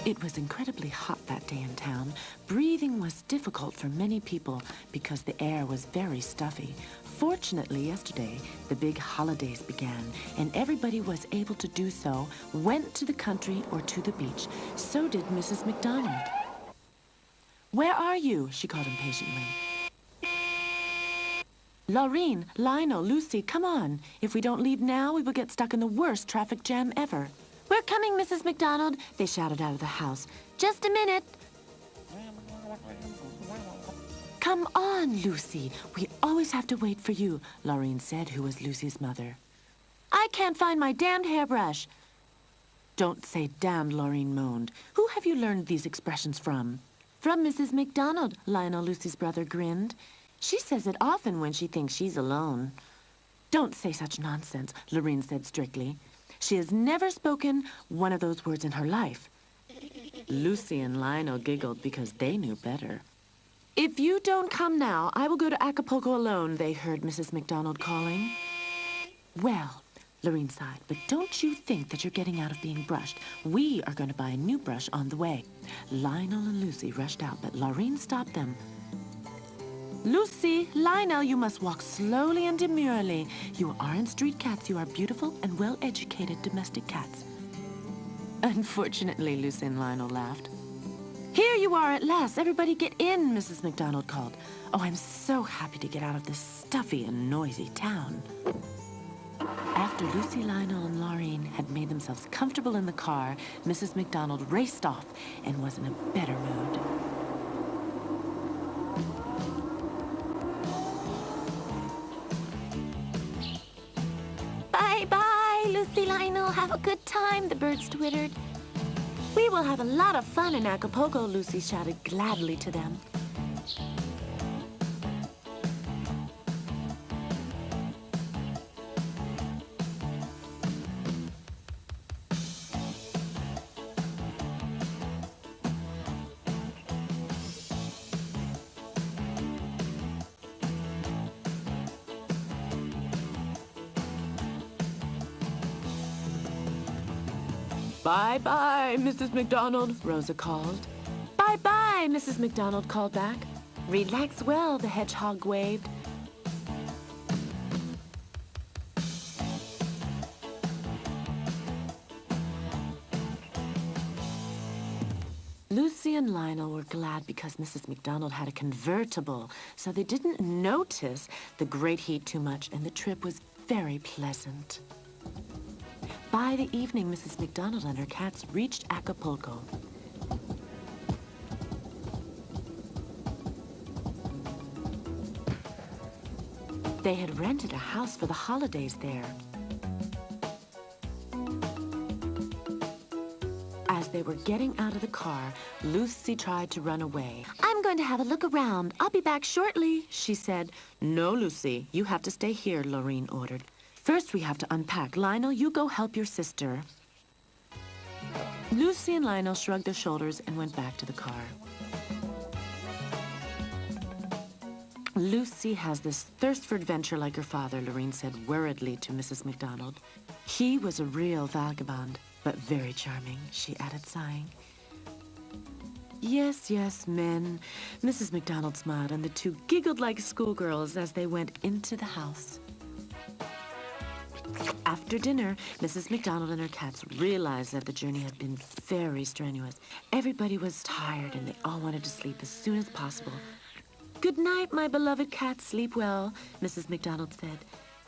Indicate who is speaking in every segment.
Speaker 1: It was incredibly hot that day in town. Breathing was difficult for many people because the air was very stuffy. Fortunately, yesterday, the big holidays began, and everybody was able to do so, went to the country or to the beach. So did Mrs. McDonald. "Where are you?" she called impatiently. "Laureen, Lionel, Lucy, come on. If we don't leave now, we will get stuck in the worst traffic jam ever." "We're coming, Mrs. McDonald," they shouted out of the house. "Just a minute." "Come on, Lucy. We always have to wait for you," Laureen said, who was Lucy's mother. "I can't find my damned hairbrush." "Don't say damned," Laureen moaned. "Who have you learned these expressions from?" "From Mrs. McDonald," Lionel, Lucy's brother, grinned. "She says it often when she thinks she's alone." "Don't say such nonsense," Laureen said strictly. "She has never spoken one of those words in her life." Lucy and Lionel giggled because they knew better. "If you don't come now, I will go to Acapulco alone," they heard Mrs. McDonald calling. "Well," Laureen sighed, "but don't you think that you're getting out of being brushed. We are going to buy a new brush on the way." Lionel and Lucy rushed out, but Laureen stopped them. "Lucy, Lionel, you must walk slowly and demurely. You aren't street cats. You are beautiful and well-educated domestic cats." Unfortunately, Lucy and Lionel laughed. "Here you are at last. Everybody get in," Mrs. McDonald called. "Oh, I'm so happy to get out of this stuffy and noisy town." After Lucy, Lionel, and Laureen had made themselves comfortable in the car, Mrs. McDonald raced off and was in a better mood. "Bye-bye, Lucy, Lionel. Have a good time," the birds twittered. "We will have a lot of fun in Acapulco," Lucy shouted gladly to them. "Bye-bye, Mrs. McDonald," Rosa called. "Bye-bye," Mrs. McDonald called back. "Relax well," the hedgehog waved. Lucy and Lionel were glad because Mrs. McDonald had a convertible, so they didn't notice the great heat too much, and the trip was very pleasant. By the evening, Mrs. McDonald and her cats reached Acapulco. They had rented a house for the holidays there. As they were getting out of the car, Lucy tried to run away. "I'm going to have a look around. I'll be back shortly," she said. "No, Lucy, you have to stay here," Laureen ordered. "First, we have to unpack. Lionel, you go help your sister." Lucy and Lionel shrugged their shoulders and went back to the car. "Lucy has this thirst for adventure like her father," Laureen said worriedly to Mrs. McDonald. "He was a real vagabond, but very charming," she added, sighing. "Yes, yes, men." Mrs. McDonald smiled, and the two giggled like schoolgirls as they went into the house. After dinner, Mrs. McDonald and her cats realized that the journey had been very strenuous. Everybody was tired, and they all wanted to sleep as soon as possible. "Good night, my beloved cats. Sleep well," Mrs. McDonald said.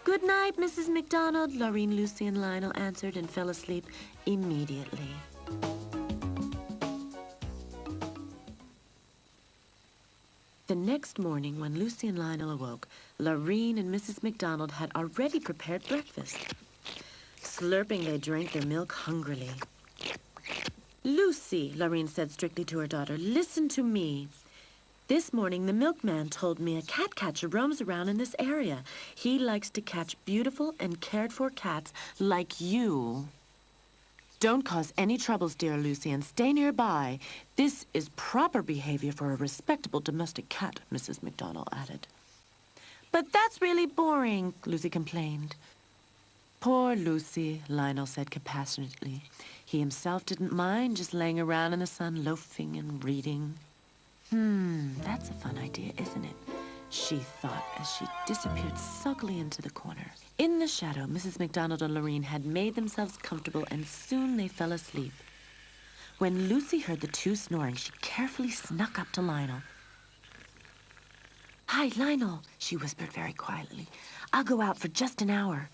Speaker 1: "Good night, Mrs. McDonald," Laureen, Lucy, and Lionel answered and fell asleep immediately. The next morning, when Lucy and Lionel awoke, Laureen and Mrs. McDonald had already prepared breakfast. Slurping, they drank their milk hungrily. "Lucy," Laureen said strictly to her daughter, "listen to me. This morning, the milkman told me a cat catcher roams around in this area. He likes to catch beautiful and cared-for cats like you. Don't cause any troubles, dear Lucy, and stay nearby. This is proper behavior for a respectable domestic cat," Mrs. McDonald added. "But that's really boring," Lucy complained. Poor Lucy, Lionel said compassionately. He himself didn't mind just laying around in the sun, loafing and reading. That's a fun idea, isn't it? She thought as she disappeared sulkily into the corner. In the shadow, Mrs. McDonald and Lorene had made themselves comfortable, and soon they fell asleep. When Lucy heard the two snoring, she carefully snuck up to Lionel. "Hi, Lionel," she whispered very quietly. "I'll go out for just an hour."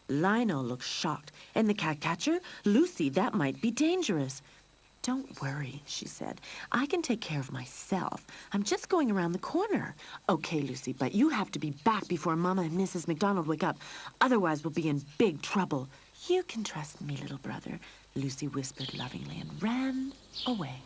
Speaker 1: Lionel looked shocked. "And the cat catcher? Lucy, that might be dangerous." "Don't worry," she said. "I can take care of myself. I'm just going around the corner." "Okay, Lucy, but you have to be back before Mama and Mrs. McDonald wake up. Otherwise, we'll be in big trouble." "You can trust me, little brother," Lucy whispered lovingly and ran away.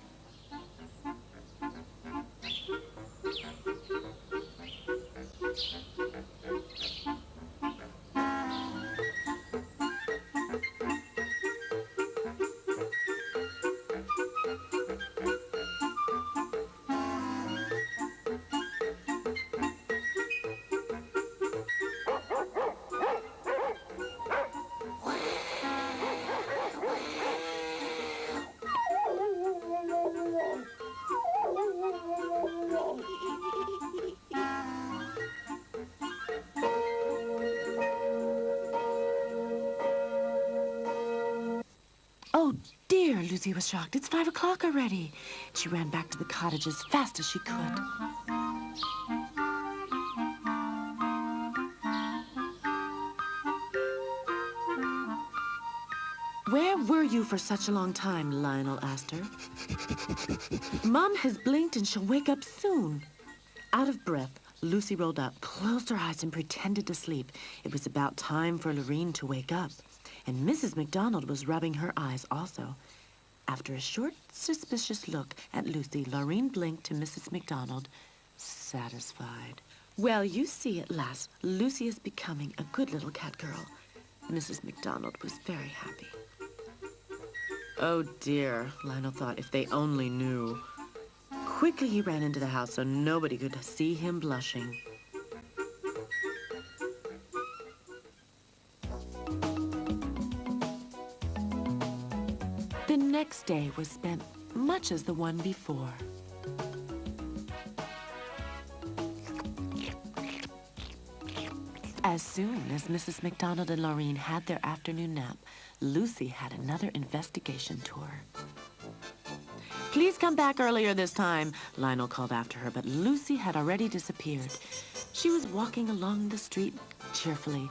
Speaker 1: "Oh, dear," Lucy was shocked. "It's 5 o'clock already." She ran back to the cottage as fast as she could. "Where were you for such a long time?" Lionel asked her. "Mom has blinked and she'll wake up soon." Out of breath, Lucy rolled up, closed her eyes, and pretended to sleep. It was about time for Lorene to wake up, and Mrs. McDonald was rubbing her eyes also. After a short, suspicious look at Lucy, Lorene blinked to Mrs. McDonald, satisfied. "Well, you see at last, Lucy is becoming a good little cat girl." Mrs. McDonald was very happy. "Oh, dear," Lionel thought, "if they only knew." Quickly, he ran into the house so nobody could see him blushing. The next day was spent much as the one before. As soon as Mrs. McDonald and Lorene had their afternoon nap, Lucy had another investigation tour. "Please come back earlier this time," Lionel called after her, but Lucy had already disappeared. She was walking along the street cheerfully.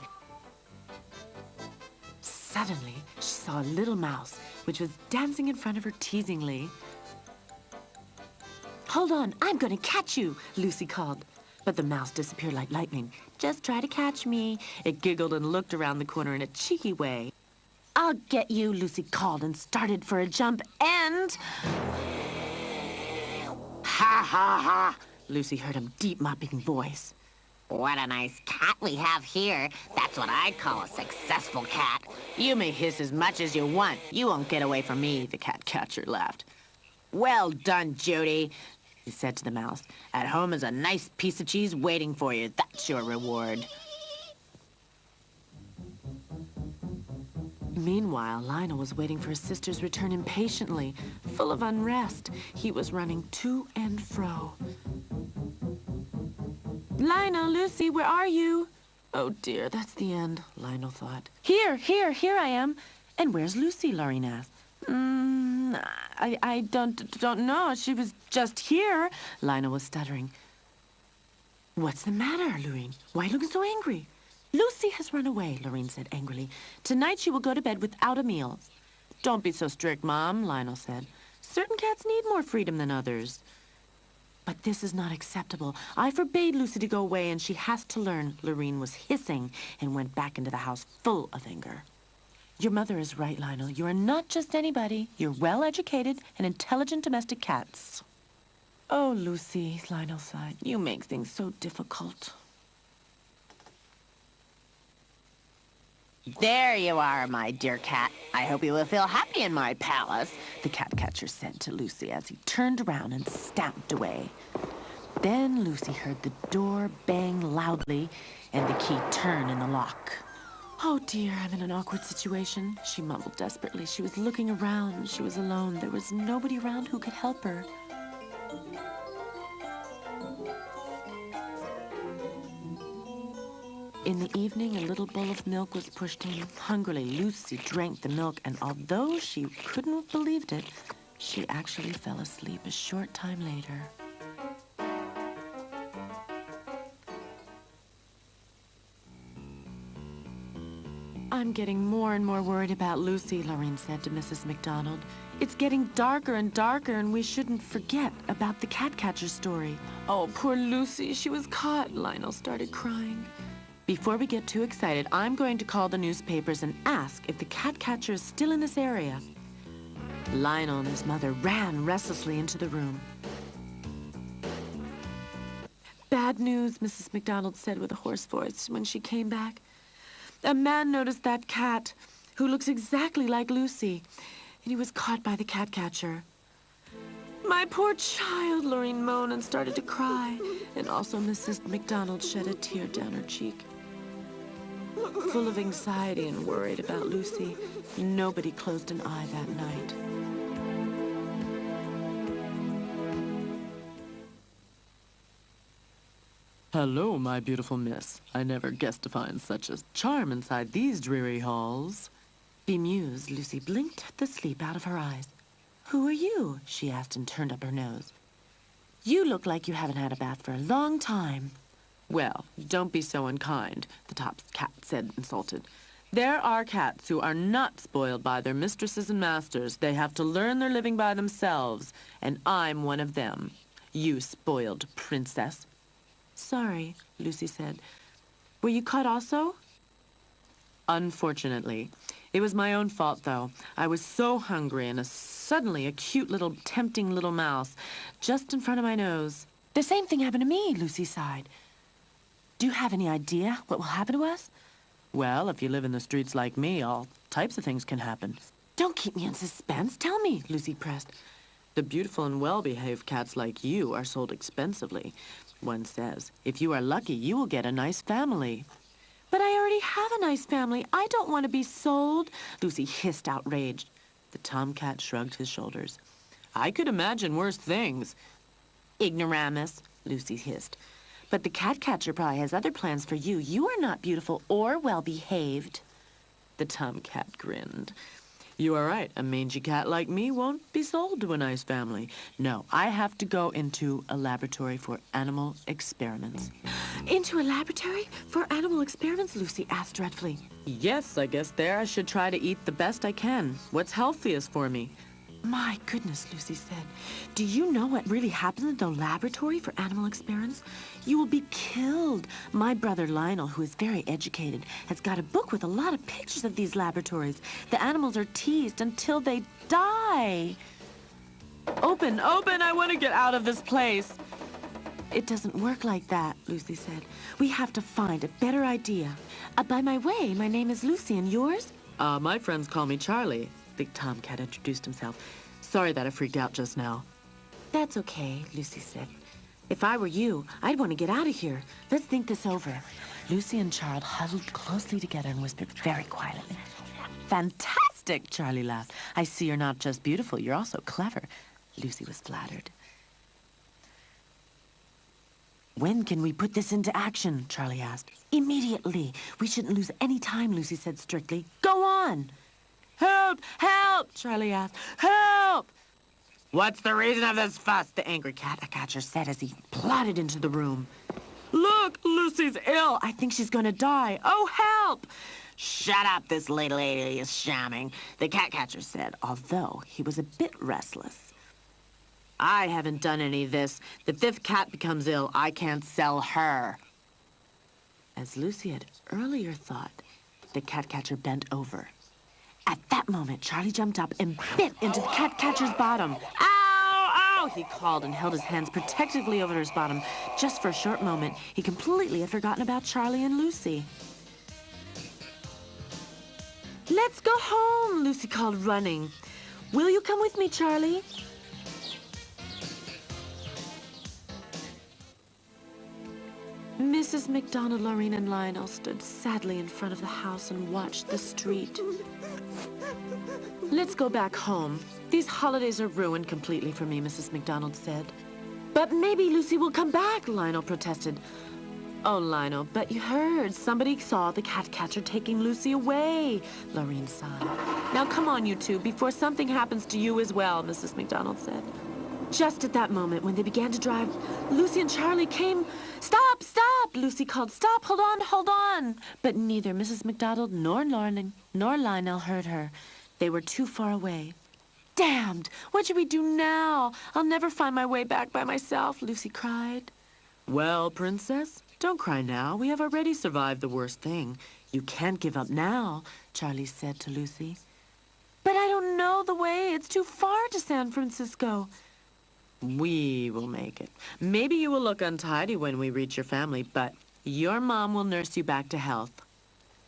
Speaker 1: Suddenly, she saw a little mouse, which was dancing in front of her teasingly. "Hold on, I'm going to catch you," Lucy called. But the mouse disappeared like lightning. "Just try to catch me." It giggled and looked around the corner in a cheeky way. "I'll get you," Lucy called and started for a jump, and... "Ha, ha, ha!" Lucy heard a deep, mopping voice.
Speaker 2: "What a nice cat we have here. That's what I'd call a successful cat."
Speaker 1: "You may hiss as much as you want. You won't get away from me," the cat catcher laughed. "Well done, Judy," he said to the mouse. "At home is a nice piece of cheese waiting for you. That's your reward." Meanwhile, Lionel was waiting for his sister's return impatiently, full of unrest. He was running to and fro. "Lionel, Lucy, where are you?" "Oh, dear, that's the end," Lionel thought. Here I am." "And where's Lucy?" Lorene asked. I don't know. She was just here." Lionel was stuttering. "What's the matter, Lorene? Why are you looking so angry?" "Lucy has run away," Lorene said angrily. "Tonight she will go to bed without a meal." "Don't be so strict, Mom," Lionel said. "Certain cats need more freedom than others." "But this is not acceptable. I forbade Lucy to go away, and she has to learn." Lorene was hissing and went back into the house full of anger. "Your mother is right, Lionel. You are not just anybody. You're well-educated and intelligent domestic cats." "Oh, Lucy," Lionel sighed, "you make things so difficult."
Speaker 2: "There you are, my dear cat. I hope you will feel happy in my palace,"
Speaker 1: the cat catcher said to Lucy as he turned around and stamped away. Then Lucy heard the door bang loudly and the key turn in the lock. Oh dear, I'm in an awkward situation, she mumbled desperately. She was looking around. She was alone. There was nobody around who could help her. In the evening, a little bowl of milk was pushed in. Hungrily, Lucy drank the milk, and although she couldn't have believed it, she actually fell asleep a short time later. I'm getting more and more worried about Lucy, Lorraine said to Mrs. McDonald. It's getting darker and darker, and we shouldn't forget about the cat catcher story. Oh, poor Lucy, she was caught. Lionel started crying. Before we get too excited, I'm going to call the newspapers and ask if the cat catcher is still in this area. Lionel and his mother ran restlessly into the room. Bad news, Mrs. McDonald said with a hoarse voice when she came back. A man noticed that cat, who looks exactly like Lucy, and he was caught by the cat catcher. My poor child, Lorraine moaned and started to cry, and also Mrs. McDonald shed a tear down her cheek. Full of anxiety and worried about Lucy, nobody closed an eye that night.
Speaker 3: Hello, my beautiful miss. I never guessed to find such a charm inside these dreary halls.
Speaker 1: Bemused, Lucy blinked the sleep out of her eyes. Who are you? She asked and turned up her nose. You look like you haven't had a bath for a long time.
Speaker 3: Well, don't be so unkind, the top cat said, insulted. There are cats who are not spoiled by their mistresses and masters. They have to learn their living by themselves, and I'm one of them. You spoiled princess.
Speaker 1: Sorry, Lucy said. Were you caught also?
Speaker 3: Unfortunately. It was my own fault, though. I was so hungry, and suddenly a cute little, tempting little mouse just in front of my nose.
Speaker 1: The same thing happened to me, Lucy sighed. Do you have any idea what will happen to us?
Speaker 3: Well, if you live in the streets like me, all types of things can happen.
Speaker 1: Don't keep me in suspense. Tell me, Lucy pressed.
Speaker 3: The beautiful and well-behaved cats like you are sold expensively. One says, if you are lucky, you will get a nice family.
Speaker 1: But I already have a nice family. I don't want to be sold, Lucy hissed, outraged.
Speaker 3: The tomcat shrugged his shoulders. I could imagine worse things.
Speaker 1: Ignoramus, Lucy hissed. But the cat catcher probably has other plans for you. You are not beautiful or well-behaved.
Speaker 3: The tomcat grinned. You are right. A mangy cat like me won't be sold to a nice family. No, I have to go into a laboratory for animal experiments.
Speaker 1: Into a laboratory for animal experiments? Lucy asked dreadfully.
Speaker 3: Yes, I guess there I should try to eat the best I can. What's healthiest for me?
Speaker 1: My goodness, Lucy said. Do you know what really happens in the laboratory for animal experiments? You will be killed. My brother Lionel, who is very educated, has got a book with a lot of pictures of these laboratories. The animals are teased until they die.
Speaker 3: Open, open, I want to get out of this place.
Speaker 1: It doesn't work like that, Lucy said. We have to find a better idea. By my way, my name is Lucy, and yours?
Speaker 3: My friends call me Charlie. The tomcat introduced himself. Sorry that I freaked out just now.
Speaker 1: That's okay, Lucy said. If I were you, I'd want to get out of here. Let's think this over. Lucy and Charles huddled closely together and whispered very quietly.
Speaker 3: Fantastic, Charlie laughed. I see you're not just beautiful, you're also clever. Lucy was flattered.
Speaker 1: When can we put this into action? Charlie asked. Immediately. We shouldn't lose any time, Lucy said strictly. Go on.
Speaker 3: Help! Help! Charlie asked. Help! What's the reason of this fuss? The angry cat catcher said as he plodded into the room. Look, Lucy's ill. I think she's gonna die. Oh, help!
Speaker 2: Shut up, this little lady is shamming, the cat catcher said,
Speaker 1: although he was a bit restless.
Speaker 3: I haven't done any of this. The fifth cat becomes ill. I can't sell her.
Speaker 1: As Lucy had earlier thought, the cat catcher bent over. At that moment, Charlie jumped up and bit into the cat catcher's bottom.
Speaker 3: Ow! Ow! He called and held his hands protectively over his bottom.
Speaker 1: Just for a short moment, he completely had forgotten about Charlie and Lucy. Let's go home, Lucy called, running. Will you come with me, Charlie? Mrs. McDonald, Lorraine, and Lionel stood sadly in front of the house and watched the street. Let's go back home. These holidays are ruined completely for me, Mrs. McDonald said. But maybe Lucy will come back, Lionel protested. Oh, Lionel, but you heard. Somebody saw the cat catcher taking Lucy away, Lorraine sighed. Now come on, you two, before something happens to you as well, Mrs. McDonald said. Just at that moment, when they began to drive, Lucy and Charlie came. Stop, stop, Lucy called. Stop, hold on, hold on. But neither Mrs. McDonald nor Lionel heard her. They were too far away. Damned! What should we do now? I'll never find my way back by myself, Lucy cried. Well, Princess, don't cry now. We have already survived the worst thing. You can't give up now, Charlie said to Lucy. But I don't know the way. It's too far to San Francisco. We will make it. Maybe you will look untidy when we reach your family, but your mom will nurse you back to health.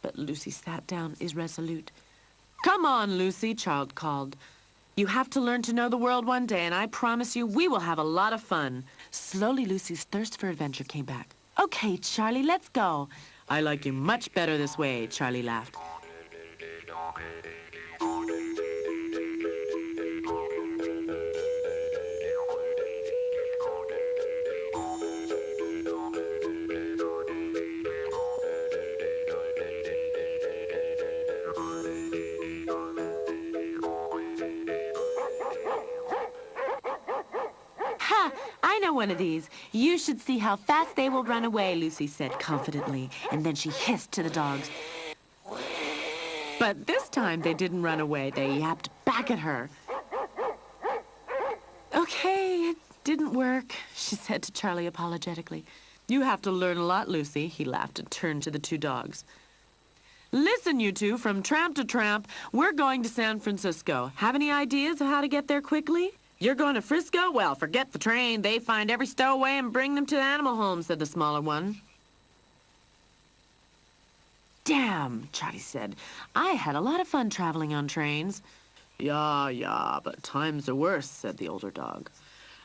Speaker 1: But Lucy sat down, irresolute. Come on, Lucy, Charles called. You have to learn to know the world one day, and I promise you we will have a lot of fun. Slowly, Lucy's thirst for adventure came back. Okay, Charlie, let's go. I like you much better this way, Charlie laughed. I know one of these. You should see how fast they will run away, Lucy said confidently, and then she hissed to the dogs. But this time they didn't run away. They yapped back at her. Okay, it didn't work, she said to Charlie apologetically. You have to learn a lot, Lucy, he laughed and turned to the two dogs. Listen, you two, from tramp to tramp, we're going to San Francisco. Have any ideas of how to get there quickly? You're going to Frisco? Well, forget the train. They find every stowaway and bring them to the animal home, said the smaller one. Damn, Charlie said. I had a lot of fun traveling on trains. Yeah, but times are worse, said the older dog.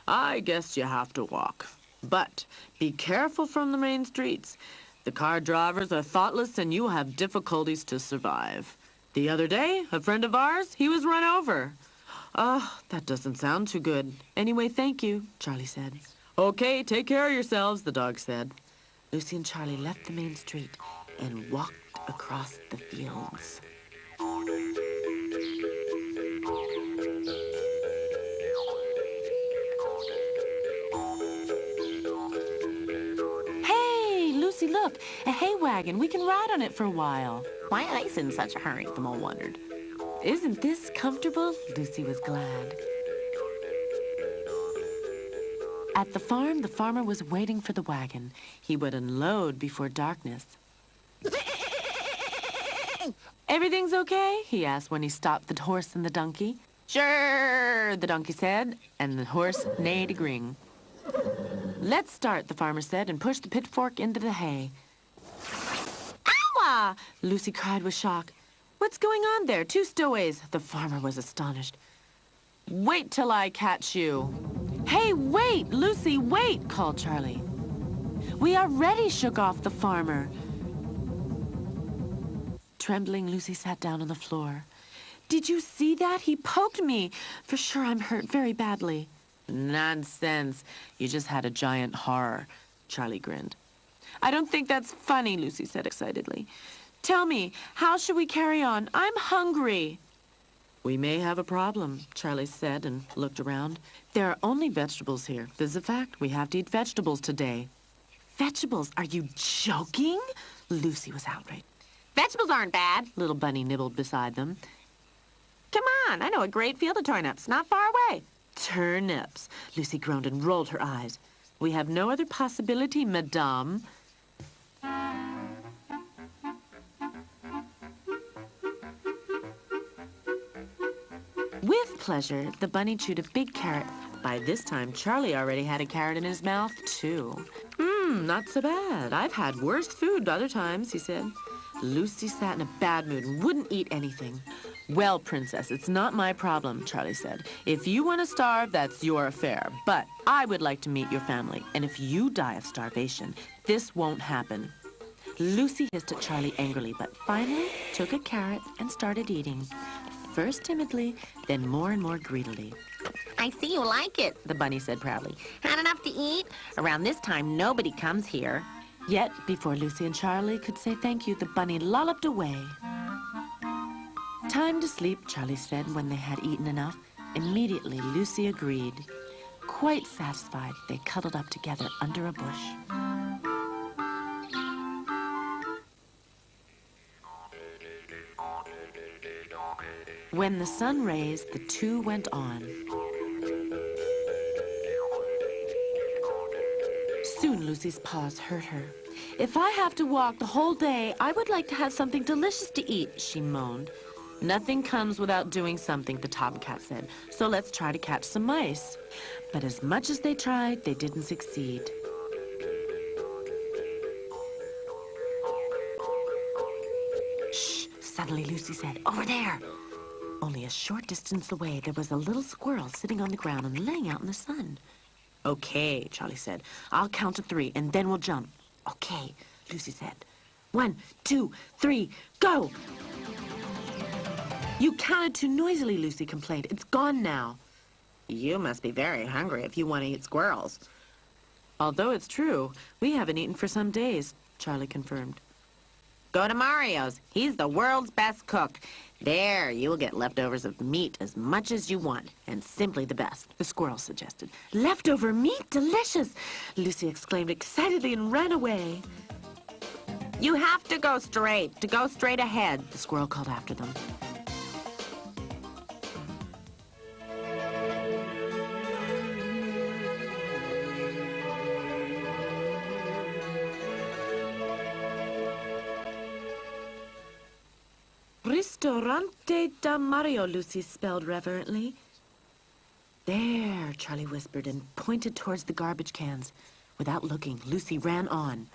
Speaker 1: I guess you have to walk. But be careful from the main streets. The car drivers are thoughtless and you will have difficulties to survive. The other day, a friend of ours, he was run over. Oh, that doesn't sound too good. Anyway, thank you, Charlie said. Okay, take care of yourselves, the dog said. Lucy and Charlie left the main street and walked across the fields. Hey, Lucy, look, a hay wagon. We can ride on it for a while.
Speaker 2: Why are they in such a hurry? The mole wondered.
Speaker 1: Isn't this comfortable? Lucy was glad. At the farmer was waiting for the wagon. He would unload before darkness. Everything's okay? He asked when he stopped the horse and the donkey. Sure, the donkey said, and the horse neighed agreeing. Let's start, the farmer said, and pushed the pitchfork into the hay. Ow! Lucy cried with shock. What's going on there? Two stowaways. The farmer was astonished. Wait till I catch you. Hey, wait, Lucy, wait, called Charlie. We already shook off the farmer. Trembling, Lucy sat down on the floor. Did you see that? He poked me. For sure I'm hurt very badly. Nonsense. You just had a giant horror, Charlie grinned. I don't think that's funny, Lucy said excitedly. Tell me, how should we carry on? I'm hungry. We may have a problem, Charlie said and looked around. There are only vegetables here. This is a fact. We have to eat vegetables today. Vegetables? Are you joking? Lucy was outraged.
Speaker 2: Vegetables aren't bad.
Speaker 1: Little Bunny nibbled beside them.
Speaker 2: Come on, I know a great field of turnips, not far away.
Speaker 1: Turnips, Lucy groaned and rolled her eyes. We have no other possibility, madame. With pleasure, the bunny chewed a big carrot. By this time, Charlie already had a carrot in his mouth, too. Not so bad. I've had worse food other times, he said. Lucy sat in a bad mood and wouldn't eat anything.
Speaker 3: Well, Princess, it's not my problem, Charlie said. If you want to starve, that's your affair. But I would like to meet your family, and if you die of starvation, this won't happen. Lucy hissed at Charlie angrily, but finally took a carrot and started eating. First timidly, then more and more greedily.
Speaker 2: I see you like it, the bunny said proudly. Had enough to eat? Around this time, nobody comes here.
Speaker 1: Yet, before Lucy and Charlie could say thank you, the bunny lolloped away. Time to sleep, Charlie said when they had eaten enough. Immediately, Lucy agreed. Quite satisfied, they cuddled up together under a bush. When the sun raised, the two went on. Soon Lucy's paws hurt her. If I have to walk the whole day, I would like to have something delicious to eat, she moaned. Nothing comes without doing something, the tomcat said, so let's try to catch some mice. But as much as they tried, they didn't succeed. Shh, suddenly Lucy said, over there. Only a short distance away, there was a little squirrel sitting on the ground and laying out in the sun. Okay, Charlie said. I'll count to 3, and then we'll jump. Okay, Lucy said. 1, 2, 3, go! You counted too noisily, Lucy complained. It's gone now.
Speaker 2: You must be very hungry if you want to eat squirrels.
Speaker 3: Although it's true, we haven't eaten for some days, Charlie confirmed.
Speaker 2: Go to Mario's. He's the world's best cook. There, you will get leftovers of meat as much as you want, and simply the best,
Speaker 1: the squirrel suggested. Leftover meat? Delicious! Lucy exclaimed excitedly and ran away.
Speaker 2: You have to go straight ahead,
Speaker 1: the squirrel called after them. Ristorante da Mario, Lucy spelled reverently. There, Charlie whispered and pointed towards the garbage cans. Without looking, Lucy ran on.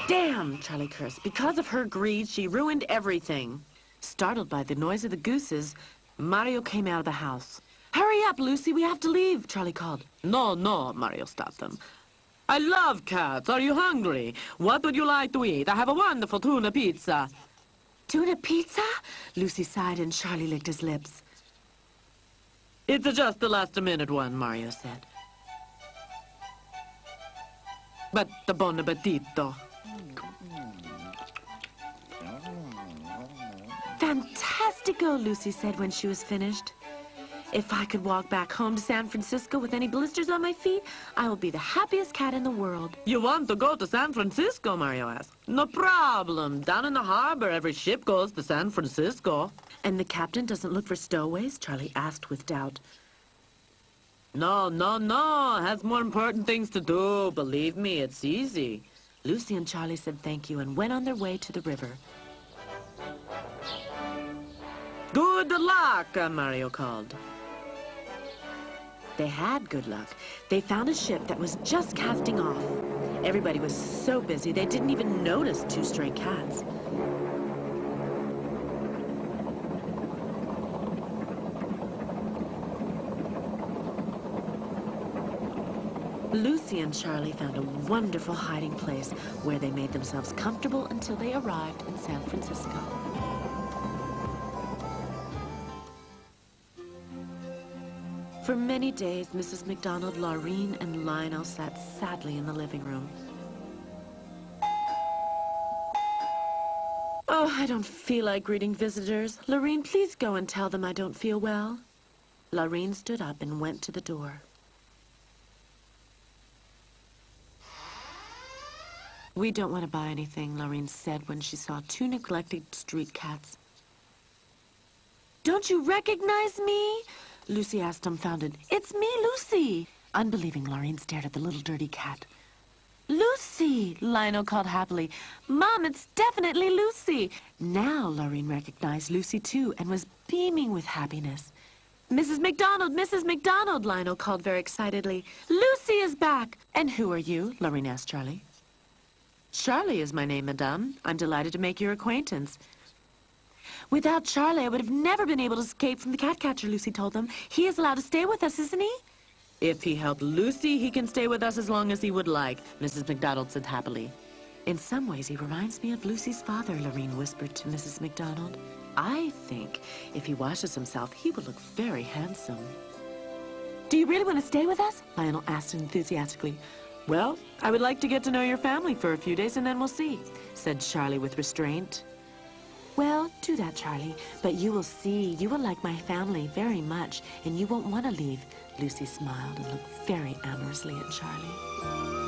Speaker 1: Damn, Charlie cursed. Because of her greed, she ruined everything. Startled by the noise of the gooses, Mario came out of the house. Hurry up, Lucy, we have to leave, Charlie called.
Speaker 3: No, Mario stopped them. I love cats. Are you hungry? What would you like to eat? I have a wonderful tuna pizza.
Speaker 1: Tuna pizza? Lucy sighed and Charlie licked his lips.
Speaker 3: It's just the last-minute one, Mario said. But the bon appetito.
Speaker 1: Fantastico, Lucy said when she was finished. If I could walk back home to San Francisco with any blisters on my feet, I will be the happiest cat in the world.
Speaker 3: You want to go to San Francisco, Mario asked. No problem. Down in the harbor, every ship goes to San Francisco.
Speaker 1: And the captain doesn't look for stowaways? Charlie asked with doubt.
Speaker 3: No. Has more important things to do. Believe me, it's easy.
Speaker 1: Lucy and Charlie said thank you and went on their way to the river.
Speaker 3: Good luck, Mario called.
Speaker 1: They had good luck. They found a ship that was just casting off. Everybody was so busy they didn't even notice 2 stray cats. Lucy and Charlie found a wonderful hiding place where they made themselves comfortable until they arrived in San Francisco. For many days, Mrs. McDonald, Laureen, and Lionel sat sadly in the living room. Oh, I don't feel like greeting visitors. Laureen, please go and tell them I don't feel well. Laureen stood up and went to the door. We don't want to buy anything, Laureen said when she saw 2 neglected street cats. Don't you recognize me? Lucy asked dumbfounded. It's me, Lucy. Unbelieving, Laureen stared at the little dirty cat. Lucy, Lionel called happily. Mom, it's definitely Lucy. Now Laureen recognized Lucy too and was beaming with happiness. Mrs. McDonald, Lionel called very excitedly. Lucy is back. And who are you? Laureen asked Charlie.
Speaker 3: Charlie is my name, madame. I'm delighted to make your acquaintance. Without Charlie, I would have never been able to escape from the cat catcher, Lucy told them. He is allowed to stay with us, isn't he? If he helped Lucy, he can stay with us as long as he would like, Mrs. McDonald said happily. In some ways, he reminds me of Lucy's father, Lorene whispered to Mrs. McDonald. I think if he washes himself, he will look very handsome. Do you really want to stay with us? Lionel asked enthusiastically. Well, I would like to get to know your family for a few days and then we'll see, said Charlie with restraint. Well, do that, Charlie. But you will see, you will like my family very much, and you won't want to leave. Lucy smiled and looked very amorously at Charlie.